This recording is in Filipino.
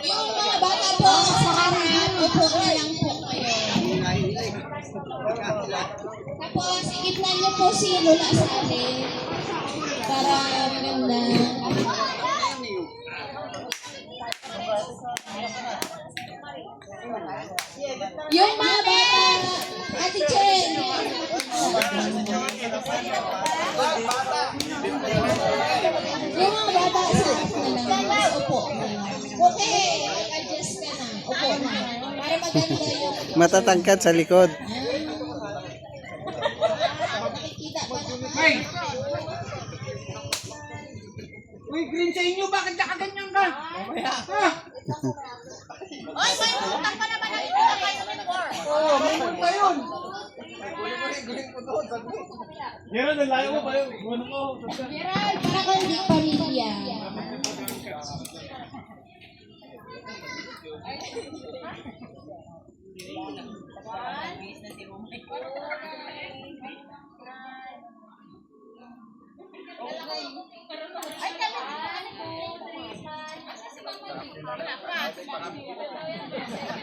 Yung mga bata po sa harap, upo na lang po kayo. Tapos, igitnan niyo po si Lola Sally para maganda. Yung mga bata, Ate Chen. Yung mga bata sa harap na lang, upo na lang. Okay, adjust ka na. Upo na. Para maganda yung... Matatangkad sa likod. Nakikita pa naman. Hey! Uy, green sa inyo, bakit nakaganyan ka? Ha? Oy, may utang pa naman ang ito na kayo before. Oo, may punta yun. Gerald, ang layo mo ba yun? Buwan ko. Gerald, para kang hindi pamilya. Ay, kami.